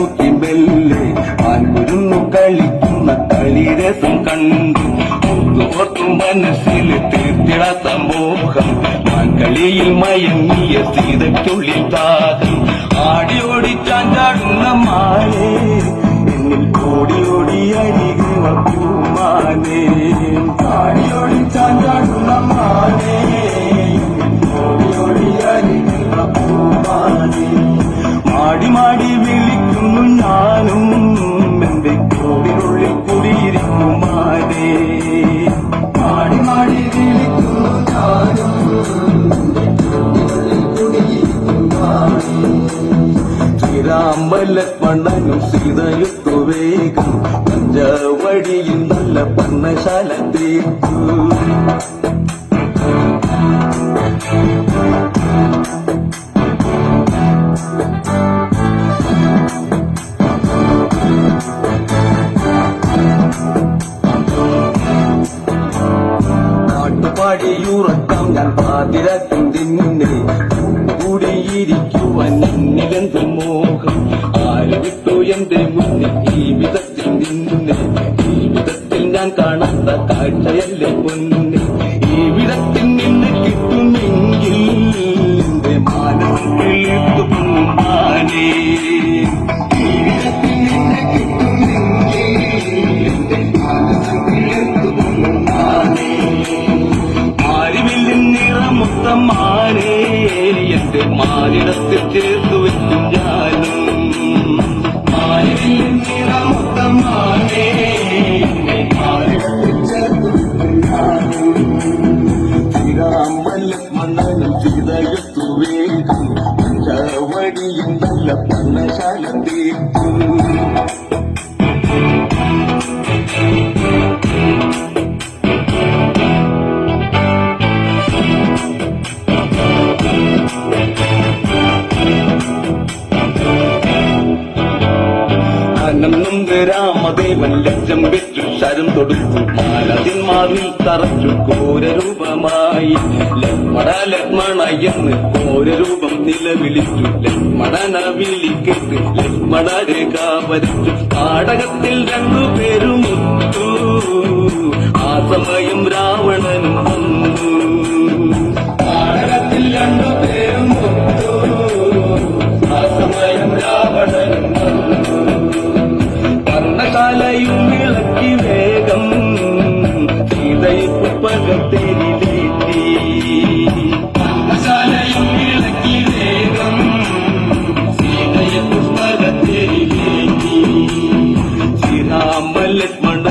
നോക്കി മെല്ലെ ആൻകുരുന്നു കളിക്കുന്ന കളിരസം കണ്ടു ഓർത്തു മനസ്സിൽ തീർത്തിടാത്ത മോഹം കളിയിൽ മയങ്ങിയ സീതയ്ക്കുള്ളിൽ ദാഹം ആടിയോടി ചാഞ്ചാടുന്ന മാനേ എന്നിൽ ഓടി ഓടി അരികെ പൂമാനേ ആടിയോടി ചാഞ്ചാടുന്ന മാനേ ഓടി ഓടി അരികെ പൂമാനേ മാടി മാടി വിളിക്കുന്നു ഞാനും എന്റെ കോടിനുള്ളിൽ കുടിയിരിക്കുമാനേ മാടി മാടി വിളിക്കുന്നു ഞാനും ശ്രീരാമലക്ഷ്മണനും സീതയുത്തു വേഗം പഞ്ചവടിയിൽ നല്ല പർണശാല തീർത്തു പാടിയുറക്കാം ഞാൻ പാതിരാക്കും നിന്നെ കൂടിയിരിക്കുവാൻ എന്നിലെന്ത് മോഹം ആര് വിട്ടു എന്റെ മുന്നിൽ ജീവിതത്തിൽ നിന്നെ ജീവിതത്തിൽ ഞാൻ കാണാത്ത കാഴ്ചയല്ലേ പൊന്നെ ജീവിതത്തിൽ നിന്ന് കിട്ടുമെങ്കിൽ എന്റെ മാനസം കിളിർത്തുമാനേ ജീവിതത്തിൽ നിന്ന് കിട്ടുമെങ്കിൽ എന്റെ മാനസം കിളിർത്തുമാനേ മാനേ എന്റെ മാനിടത്തിൽ ചേർത്തു വെക്കും ഞാനും മാനേ ശ്രീരാമലക്ഷ്മണനും സീതയുത്തു വേഗം പഞ്ചവടിയും നല്ല പർണശാല തീർത്തു രാമദേവൻ ലക്ഷം വെച്ചു ശരം തൊടുത്തു മാലതിന്മാറിൽ തറച്ചു ഘോരരൂപമായി ലക്ഷ്മണ ലക്ഷ്മണ എന്ന് ഘോരരൂപം നിലവിളിച്ചു ലക്ഷ്മണന വിളിക്കേട്ട് ലക്ഷ്മണ രേഖ വരച്ചു നാടകത്തിൽ രണ്ടുപേരും ആ സമയം രാവണ